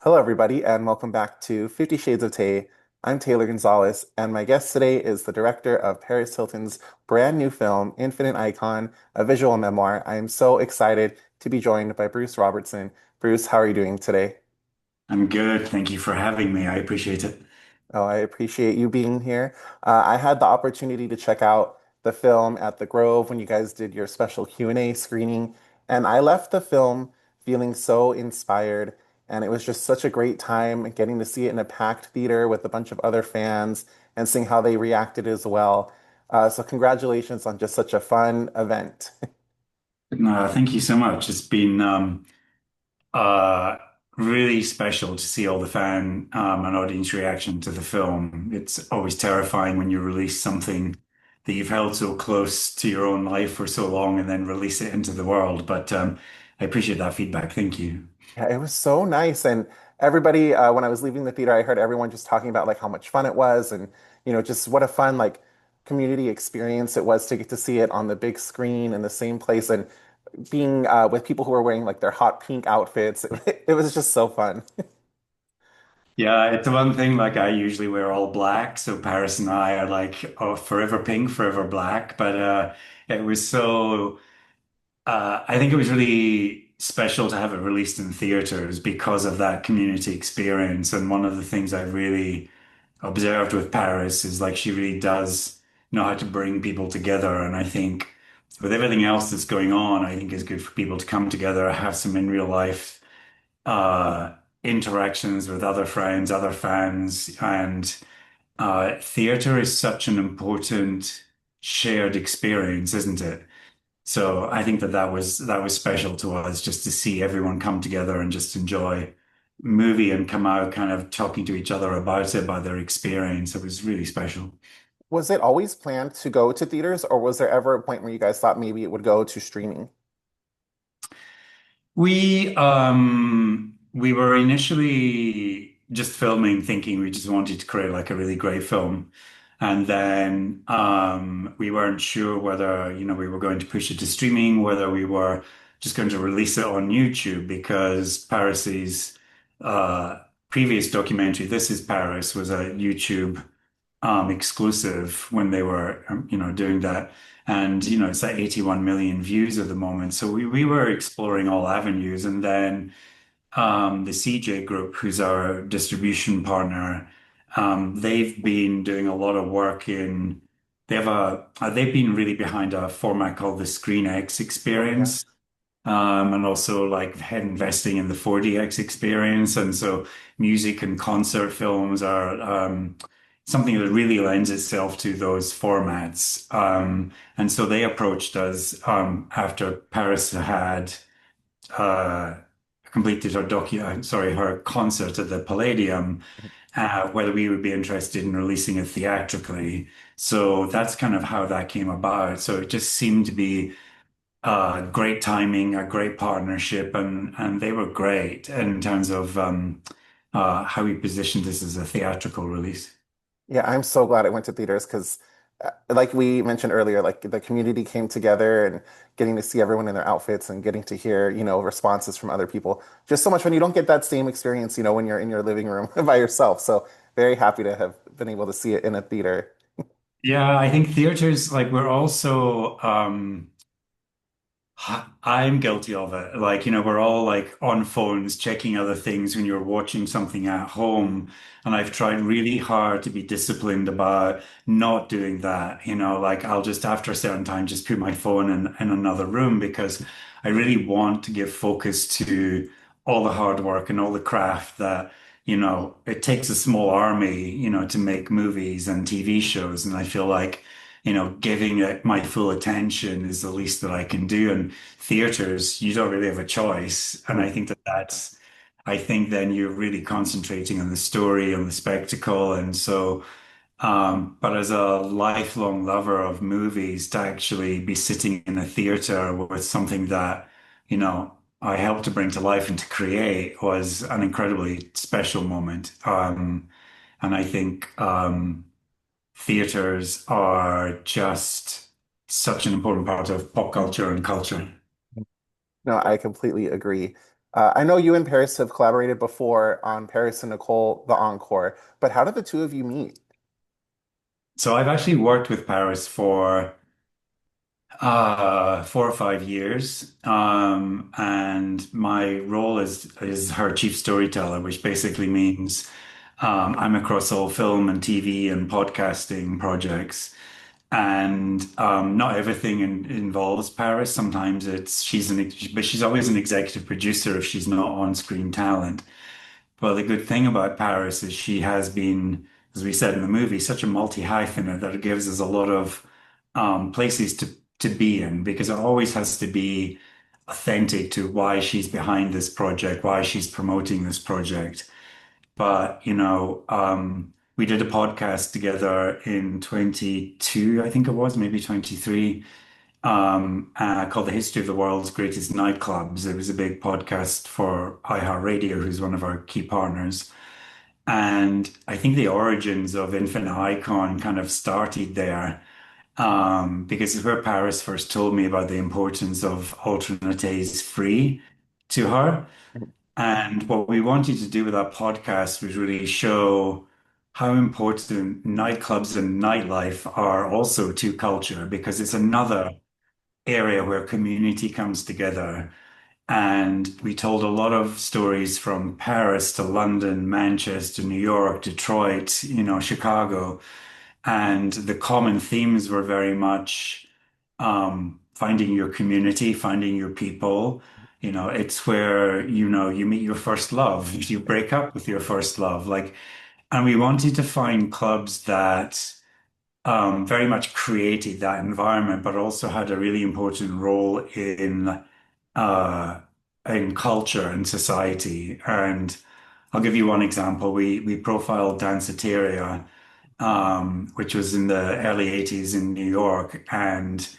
Hello, everybody, and welcome back to 50 Shades of Tay. I'm Taylor Gonzalez, and my guest today is the director of Paris Hilton's brand new film, Infinite Icon, a visual memoir. I am so excited to be joined by Bruce Robertson. Bruce, how are you doing today? I'm good. Thank you for having me. I appreciate it. Oh, I appreciate you being here. I had the opportunity to check out the film at the Grove when you guys did your special Q&A screening, and I left the film feeling so inspired, and it was just such a great time getting to see it in a packed theater with a bunch of other fans and seeing how they reacted as well. So congratulations on just such a fun event. Thank you so much. It's been uh, really special to see all the fan and audience reaction to the film. It's always terrifying when you release something that you've held so close to your own life for so long and then release it into the world. But I appreciate that feedback. Thank you. Yeah, it was so nice. And everybody, when I was leaving the theater, I heard everyone just talking about like how much fun it was and, just what a fun like community experience it was to get to see it on the big screen in the same place and being with people who were wearing like their hot pink outfits. It was just so fun. Yeah, it's the one thing like I usually wear all black, so Paris and I are like, oh, forever pink, forever black. But it was so I think it was really special to have it released in theaters because of that community experience. And one of the things I really observed with Paris is like she really does know how to bring people together. And I think with everything else that's going on, I think it's good for people to come together, have some in real life uh, interactions with other friends, other fans, and theater is such an important shared experience, isn't it? So I think that was special to us just to see everyone come together and just enjoy movie and come out kind of talking to each other about it, about their experience. It was really special. Was it always planned to go to theaters, or was there ever a point where you guys thought maybe it would go to streaming? We were initially just filming, thinking we just wanted to create like a really great film. And then we weren't sure whether, we were going to push it to streaming, whether we were just going to release it on YouTube because Paris's uh previous documentary, This is Paris, was a YouTube exclusive when they were, doing that. And, it's at 81 million views at the moment. So we were exploring all avenues. And then the CJ Group, who's our distribution partner, they've been doing a lot of work they've been really behind a format called the ScreenX Oh yeah. experience. And also like investing in the 4DX experience. And so music and concert films are something that really lends itself to those formats. And so they approached us after Paris had uh, completed her concert at the Palladium, whether we would be interested in releasing it theatrically. So that's kind of how that came about. So it just seemed to be great timing, a great partnership, and they were great in terms of how we positioned this as a theatrical release. Yeah, I'm so glad it went to theaters because, like we mentioned earlier, like the community came together and getting to see everyone in their outfits and getting to hear, responses from other people. Just so much fun. You don't get that same experience, when you're in your living room by yourself. So very happy to have been able to see it in a theater. Yeah, I think theaters like we're also I'm guilty of it. Like, we're all like on phones checking other things when you're watching something at home. And I've tried really hard to be disciplined about not doing that. Like I'll just after a certain time just put my phone in another room because I really want to give focus to all the hard work and all the craft that, it takes a small army, to make movies and TV shows. And I feel like giving it my full attention is the least that I can do. And theaters, you don't really have a choice. And I think I think then you're really concentrating on the story, on the spectacle. And so, but as a lifelong lover of movies, to actually be sitting in a theater with something that, I helped to bring to life and to create was an incredibly special moment. And I think, theaters are just such an important part of pop culture and culture. No, I completely agree. I know you and Paris have collaborated before on Paris and Nicole, the Encore, but how did the two of you meet? So I've actually worked with Paris for 4 or 5 years, and my role is her chief storyteller, which basically means I'm across all film and TV and podcasting projects. And not everything involves Paris. Sometimes but she's always an executive producer if she's not on-screen talent. Well, the good thing about Paris is she has been, as we said in the movie, such a multi-hyphenate that it gives us a lot of places to be in because it always has to be authentic to why she's behind this project, why she's promoting this project. But, we did a podcast together in 22, I think it was, maybe 23, called The History of the World's Greatest Nightclubs. It was a big podcast for iHeartRadio, who's one of our key partners. And I think the origins of Infinite Icon kind of started there, because it's where Paris first told me about the importance of alternates free to her. And what we wanted to do with our podcast was really show how important nightclubs and nightlife are also to culture, because it's another area where community comes together. And we told a lot of stories from Paris to London, Manchester, New York, Detroit, Chicago. And the common themes were very much finding your community, finding your people. It's where, you meet your first love, you break up with your first love. And we wanted to find clubs that very much created that environment, but also had a really important role uh, in culture and society. And I'll give you one example. We profiled Danceteria, which was in the early 80s in New York. And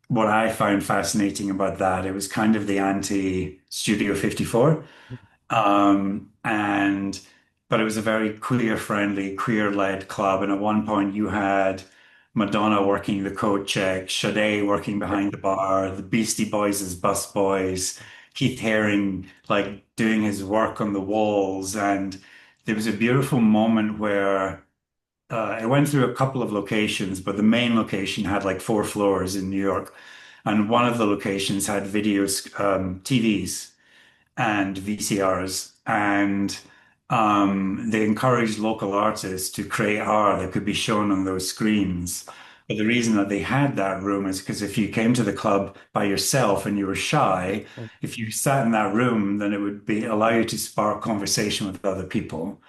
what I found fascinating about that, it was kind of the anti-Studio 54. And but it was a very queer friendly, queer led club. And at one point you had Madonna working the coat check, Sade working behind the bar, the Beastie Boys as busboys, Keith Haring doing his work on the walls. And there was a beautiful moment where it went through a couple of locations, but the main location had like 4 floors in New York. And one of the locations had TVs and VCRs, and they encouraged local artists to create art that could be shown on those screens. But the reason that they had that room is because if you came to the club by yourself and you were shy, if you sat in that room, then it would be allow you to spark conversation with other people.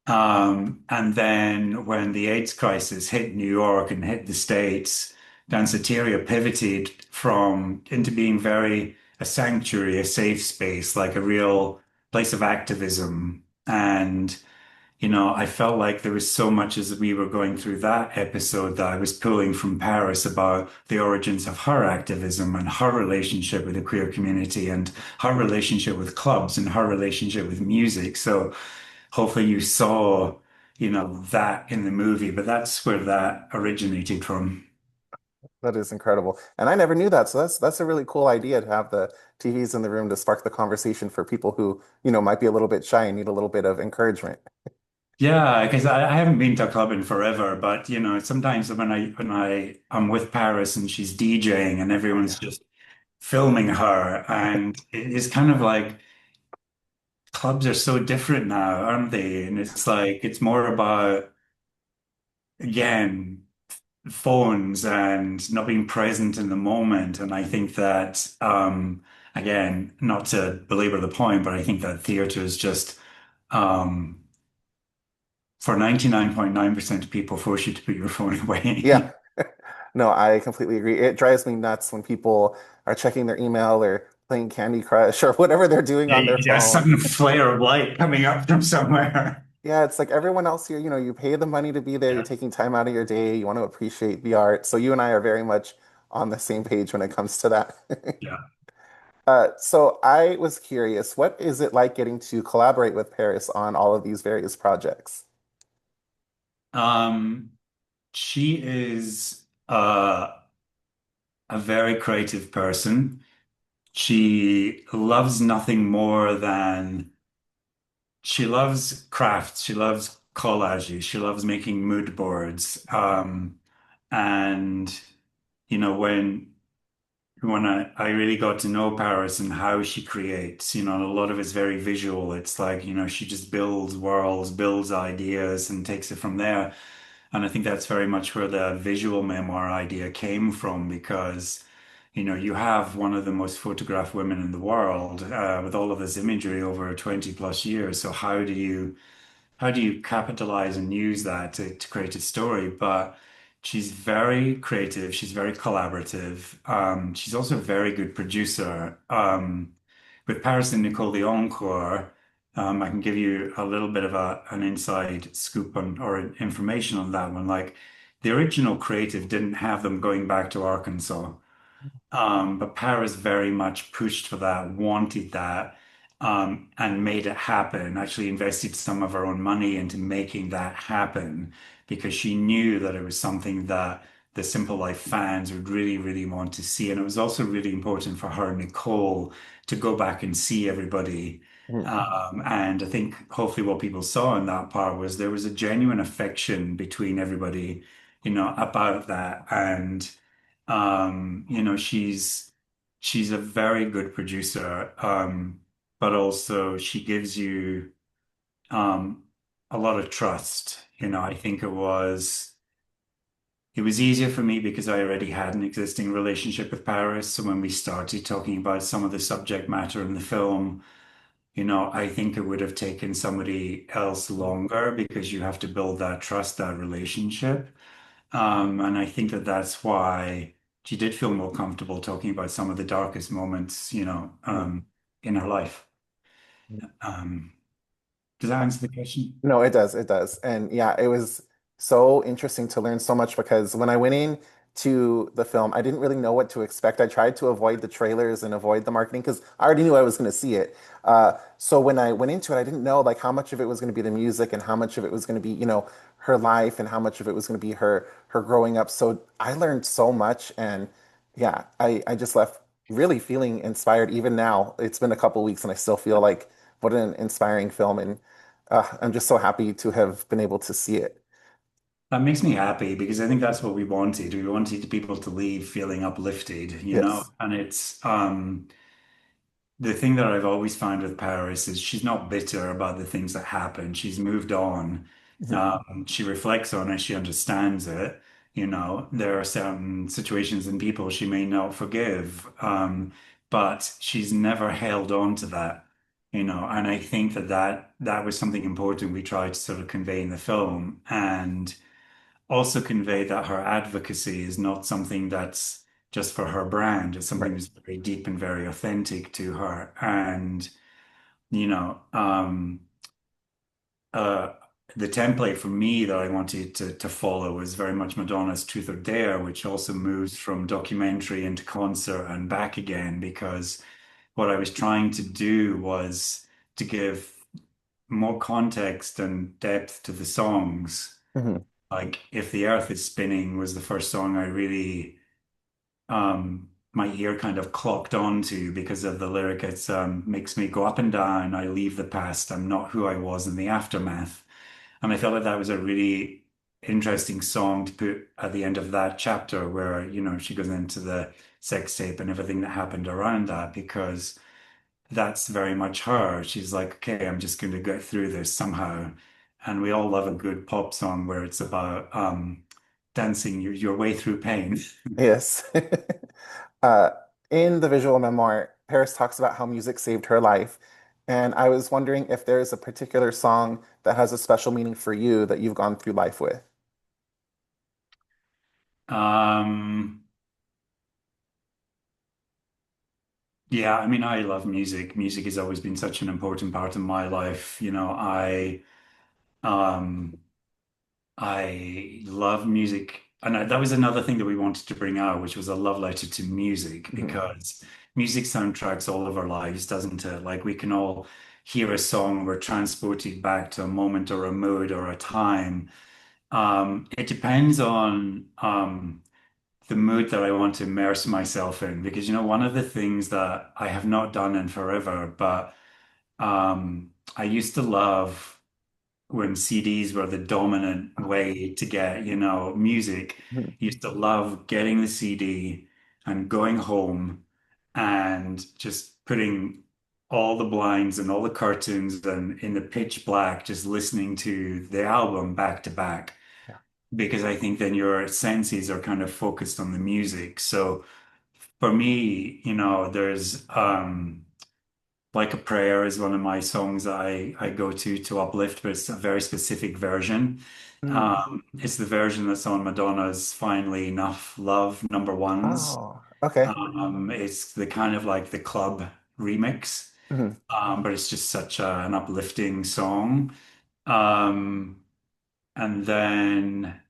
And then when the AIDS crisis hit New York and hit the States, Danceteria pivoted from into being very a sanctuary, a safe space, like a real place of activism. And, I felt like there was so much as we were going through that episode that I was pulling from Paris about the origins of her activism and her relationship with the queer community and her relationship with clubs and her relationship with music. So hopefully you saw, that in the movie, but that's where that originated from. That is incredible. And I never knew that. So that's a really cool idea to have the TVs in the room to spark the conversation for people who, might be a little bit shy and need a little bit of encouragement. Yeah, because I haven't been to a club in forever, but sometimes I'm with Paris and she's DJing and everyone's Yeah. just filming her, and it's kind of like clubs are so different now, aren't they? And it's like it's more about again phones and not being present in the moment. And I think that, again, not to belabor the point, but I think that theater is just, um, for 99.9% of people, force you to put your phone Yeah. away. No, I completely agree. It drives me nuts when people are checking their email or playing Candy Crush or whatever they're doing Yeah, on their yeah, a phone. sudden flare of light coming up from somewhere. Yeah, it's like everyone else here, you pay the money to be there, you're Yeah, taking time out of your day, you want to appreciate the art. So you and I are very much on the same page when it comes to that. yeah. So I was curious, what is it like getting to collaborate with Paris on all of these various projects? Um, she is a very creative person. She loves nothing more than she loves crafts. She loves collages. She loves making mood boards. And you know, when I really got to know Paris and how she creates, a lot of it's very visual. It's like, she just builds worlds, builds ideas, and takes it from there. And I think that's very much where the visual memoir idea came from because, you have one of the most photographed women in the world, with all of this imagery over 20 plus years. So how do you capitalize and use that to create a story? But she's very creative. She's very collaborative. She's also a very good producer. With Paris and Nicole Leoncourt, I can give you a little bit of an inside scoop on or information on that one. Like the original creative didn't have them going back to Arkansas. But Paris very much pushed for that, wanted that, and made it happen. Actually invested some of her own money into making that happen because she knew that it was something that the Simple Life fans would really, really want to see. And it was also really important for her, Nicole, to go back and see everybody. Mhm. And I think hopefully what people saw in that part was there was a genuine affection between everybody, about that. And she's a very good producer, but also she gives you um, a lot of trust. I think it was easier for me because I already had an existing relationship with Paris. So when we started talking about some of the subject matter in the film, I think it would have taken somebody else longer because you have to build that trust, that relationship. And I think that that's why she did feel more comfortable talking about some of the darkest moments, in her life. Um, does that answer the question? No, it does. It does. And yeah, it was so interesting to learn so much because when I went in to the film, I didn't really know what to expect. I tried to avoid the trailers and avoid the marketing because I already knew I was going to see it. So when I went into it, I didn't know like how much of it was going to be the music and how much of it was going to be, her life and how much of it was going to be her growing up. So I learned so much and yeah, I just left really feeling inspired. Even now, it's been a couple weeks and I still feel like what an inspiring film and I'm just so happy to have been able to see it. That makes me happy because I think that's what we wanted. We wanted people to leave feeling uplifted, Yes. and the thing that I've always found with Paris is she's not bitter about the things that happen. She's moved on. Mhm. She reflects on it. She understands it. There are certain situations and people she may not forgive, but she's never held on to that. And I think that was something important we tried to sort of convey in the film, and also convey that her advocacy is not something that's just for her brand. It's something Right. that's very deep and very authentic to her. And, you know, um, uh, the template for me that I wanted to follow was very much Madonna's Truth or Dare, which also moves from documentary into concert and back again, because what I was trying to do was to give more context and depth to the songs. Mhm. Like If the Earth is Spinning was the first song I really my ear kind of clocked onto because of the lyric. It's makes me go up and down, I leave the past, I'm not who I was in the aftermath. And I felt like that was a really interesting song to put at the end of that chapter where, she goes into the sex tape and everything that happened around that because that's very much her. She's like, okay, I'm just going to get through this somehow. And we all love a good pop song where it's about dancing your way through pain. Yes. Uh, in the visual memoir, Paris talks about how music saved her life. And I was wondering if there is a particular song that has a special meaning for you that you've gone through life with. Um, yeah, I mean, I love music. Music has always been such an important part of my life. Um, I love music. And that was another thing that we wanted to bring out, which was a love letter to music, Mhm. because music soundtracks all of our lives, doesn't it? Like we can all hear a song, we're transported back to a moment or a mood or a time. It depends on the mood that I want to immerse myself in. Because, one of the things that I have not done in forever, but I used to love when CDs were the dominant Oh, way to get, music. mhm. Used to love getting the CD and going home and just putting all the blinds and all the curtains and in the pitch black, just listening to the album back to back. Yeah. Because I think then your senses are kind of focused on the music. So for me, there's like a Prayer is one of my songs that I go to uplift, but it's a very specific version. Mm. It's the version that's on Madonna's Finally Enough Love number ones. Oh, okay. It's the kind of like the club remix, Mhm. but it's just such an uplifting song. Um, and then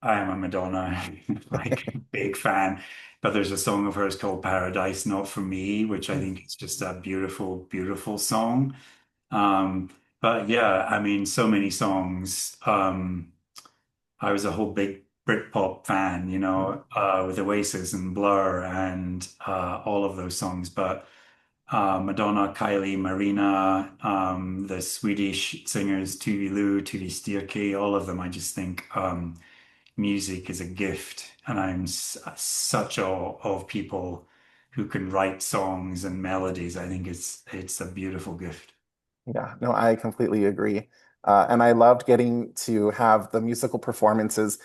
I am a Madonna like big fan, but there's a song of hers called Paradise Not For Me, which I Mm. think is just a beautiful, beautiful song. But yeah, I mean, so many songs. I was a whole big Britpop fan, Mhm. with Oasis and Blur and all of those songs. But Madonna, Kylie, Marina, the Swedish singers Tuvi Lu, Tuvi Styrke, all of them, I just think music is a gift. And I'm such awe of people who can write songs and melodies. I think it's a beautiful gift. Yeah, no, I completely agree. And I loved getting to have the musical performances,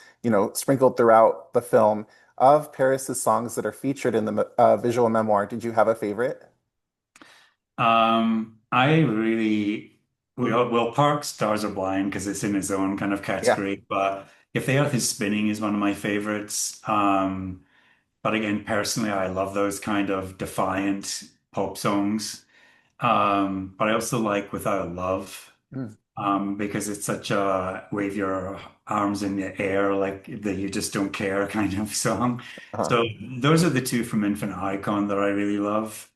sprinkled throughout the film of Paris's songs that are featured in the visual memoir. Did you have a favorite? I really, well, Park Stars Are Blind because it's in its own kind of Yeah. category, but If the Earth is Spinning is one of my favorites. But again, personally, I love those kind of defiant pop songs. But I also like Without Love, Mm. because it's such a wave your arms in the air, like that you just don't care kind of song. Uh-huh. So those are the two from Infinite Icon that I really love.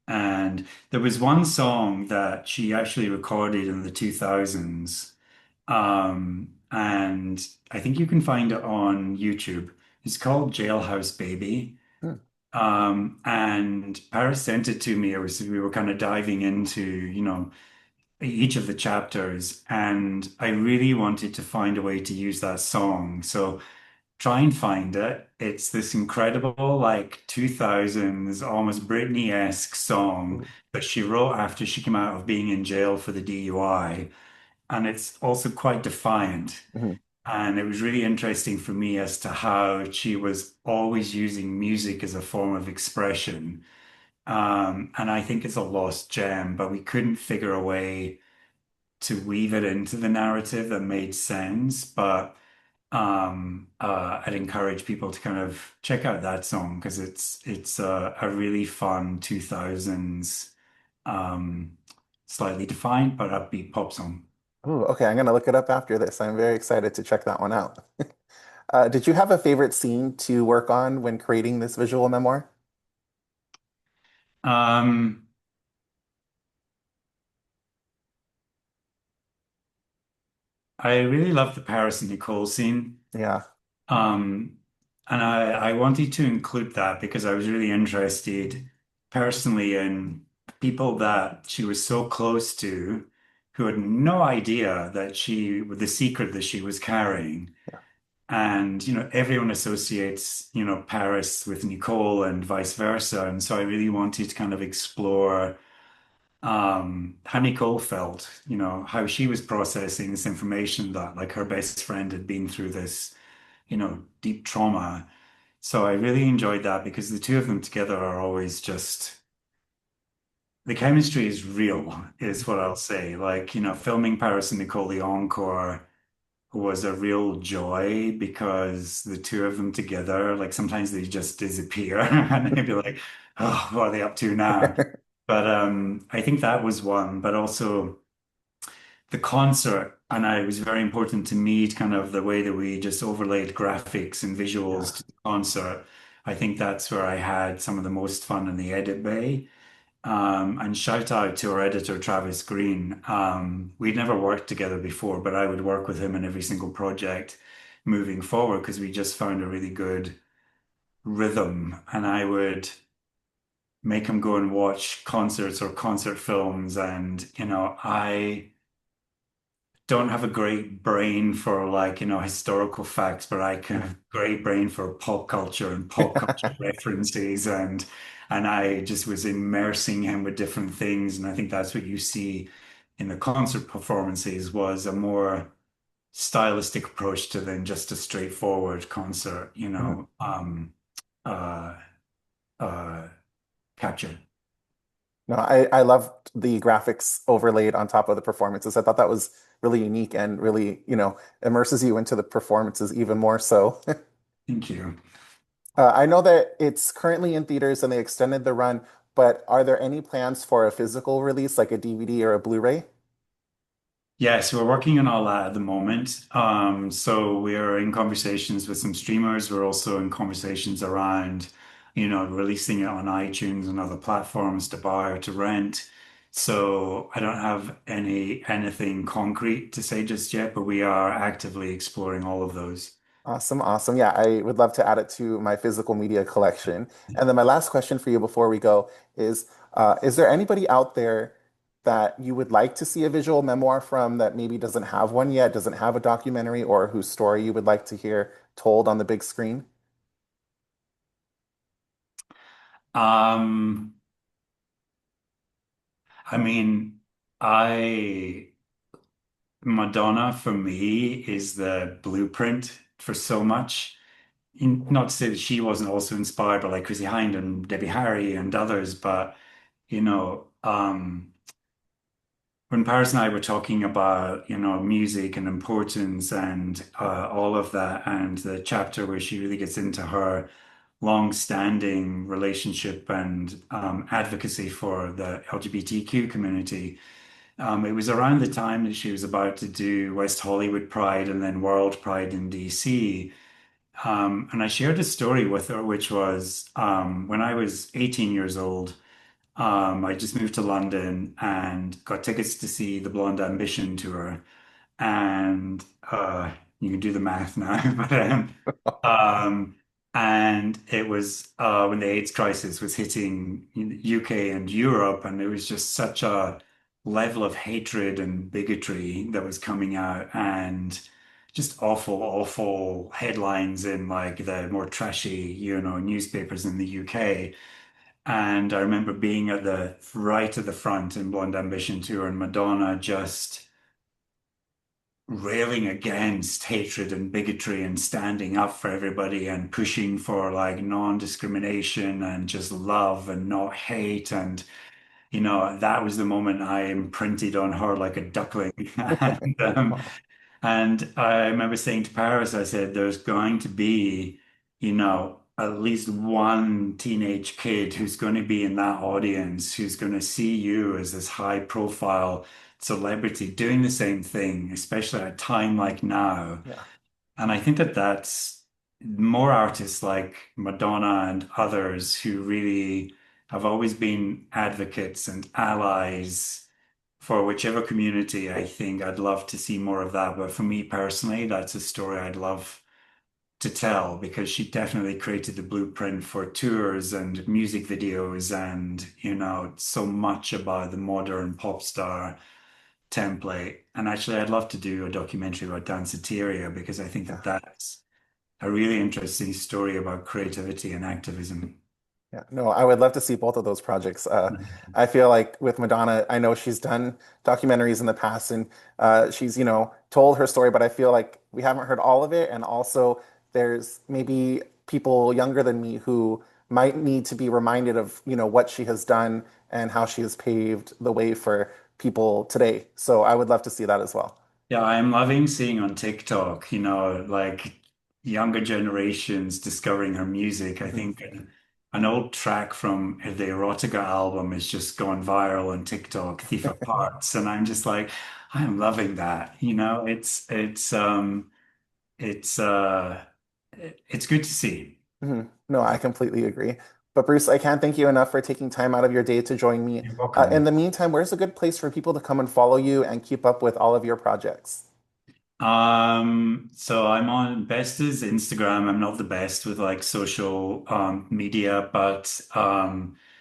And there was one song that she actually recorded in the 2000s. And I think you can find it on YouTube. It's called Jailhouse Baby. Mm. And Paris sent it to me. We were kind of diving into, each of the chapters, and I really wanted to find a way to use that song. So try and find it. It's this incredible, like 2000s, almost Britney-esque song Ooh. that she wrote after she came out of being in jail for the DUI. And it's also quite defiant. Mhm. And it was really interesting for me as to how she was always using music as a form of expression. And I think it's a lost gem, but we couldn't figure a way to weave it into the narrative that made sense. But I'd encourage people to kind of check out that song because it's a really fun 2000s um, slightly defined but upbeat pop song. Ooh, okay, I'm gonna look it up after this. I'm very excited to check that one out. Did you have a favorite scene to work on when creating this visual memoir? Um, I really love the Paris and Nicole scene. Yeah. Um, and I wanted to include that because I was really interested personally in people that she was so close to who had no idea that the secret that she was carrying. Yeah. And, everyone associates, Paris with Nicole and vice versa. And so I really wanted to kind of explore how Nicole felt, how she was processing this information that like her best friend had been through this, deep trauma. So I really enjoyed that because the two of them together are always just the chemistry is real, is what I'll say. Like, filming Paris and Nicole the Encore was a real joy because the two of them together, like sometimes they just disappear and they'd be like, oh, what are they up to now? But I think that was one, but also the concert, and it was very important to me, kind of the way that we just overlaid graphics and visuals Yeah. to the concert. I think that's where I had some of the most fun in the edit bay. And shout out to our editor, Travis Green. We'd never worked together before, but I would work with him in every single project. moving forward because we just found a really good rhythm. And I would make him go and watch concerts or concert films. And, I don't have a great brain for like, historical facts, but I can have a great brain for pop culture and pop culture references and I just was immersing him with different things. And I think that's what you see in the concert performances was a more stylistic approach to than just a straightforward concert, uh uh capture. No, I loved the graphics overlaid on top of the performances. I thought that was really unique and really, immerses you into the performances even more so. Thank you. I know that it's currently in theaters and they extended the run, but are there any plans for a physical release, like a DVD or a Blu-ray? Yes, we're working on all that at the moment. So we're in conversations with some streamers. We're also in conversations around, releasing it on iTunes and other platforms to buy or to rent. So I don't have anything concrete to say just yet, but we are actively exploring all of those. Awesome, awesome. Yeah, I would love to add it to my physical media collection. And then my last question for you before we go is there anybody out there that you would like to see a visual memoir from that maybe doesn't have one yet, doesn't have a documentary, or whose story you would like to hear told on the big screen? Um, I mean, I Madonna for me is the blueprint for so much. Not to say that she wasn't also inspired by like Chrissie Hynde and Debbie Harry and others, but when Paris and I were talking about, music and importance and all of that, and the chapter where she really gets into her long-standing relationship and advocacy for the LGBTQ community. It was around the time that she was about to do West Hollywood Pride and then World Pride in DC. And I shared a story with her, which was when I was 18 years old, I just moved to London and got tickets to see the Blonde Ambition tour. And you can do the math now, but um, and it was when the AIDS crisis was hitting UK and Europe, and it was just such a level of hatred and bigotry that was coming out, and just awful, awful headlines in like the more trashy, newspapers in the UK. And I remember being at the right at the front in Blonde Ambition tour, and Madonna just railing against hatred and bigotry and standing up for everybody and pushing for like non-discrimination and just love and not hate. And, that was the moment I imprinted on her like a duckling. Wow. And I remember saying to Paris, I said, there's going to be, at least one teenage kid who's going to be in that audience, who's going to see you as this high profile celebrity doing the same thing, especially at a time like now. Yeah. And I think that that's more artists like Madonna and others who really have always been advocates and allies for whichever community. I think I'd love to see more of that. But for me personally, that's a story I'd love to tell because she definitely created the blueprint for tours and music videos and, so much about the modern pop star template. And actually, I'd love to do a documentary about Danceteria because I think Yeah. that that's a really interesting story about creativity and activism. Yeah, no, I would love to see both of those projects. I feel like with Madonna, I know she's done documentaries in the past and she's, told her story, but I feel like we haven't heard all of it. And also, there's maybe people younger than me who might need to be reminded of, what she has done and how she has paved the way for people today. So I would love to see that as well. Yeah, I'm loving seeing on TikTok, like younger generations discovering her music. I Mhm. think an old track from the Erotica album has just gone viral on TikTok, Thief of Hearts, and I'm just like, I'm loving that. It's it's good to see. Mhm. No, I completely agree. But Bruce, I can't thank you enough for taking time out of your day to join me. You're In welcome. the meantime, where's a good place for people to come and follow you and keep up with all of your projects? So I'm on best is Instagram. I'm not the best with like social media, but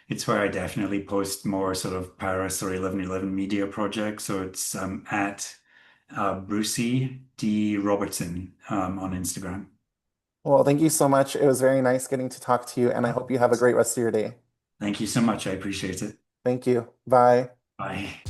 it's where I definitely post more sort of Paris or 1111 media projects. So it's at Brucey D. Robertson on Instagram. Well, thank you so much. It was very nice getting to talk to you, and I hope you have a great rest of your day. Thank you so much. I appreciate it. Thank you. Bye. Bye.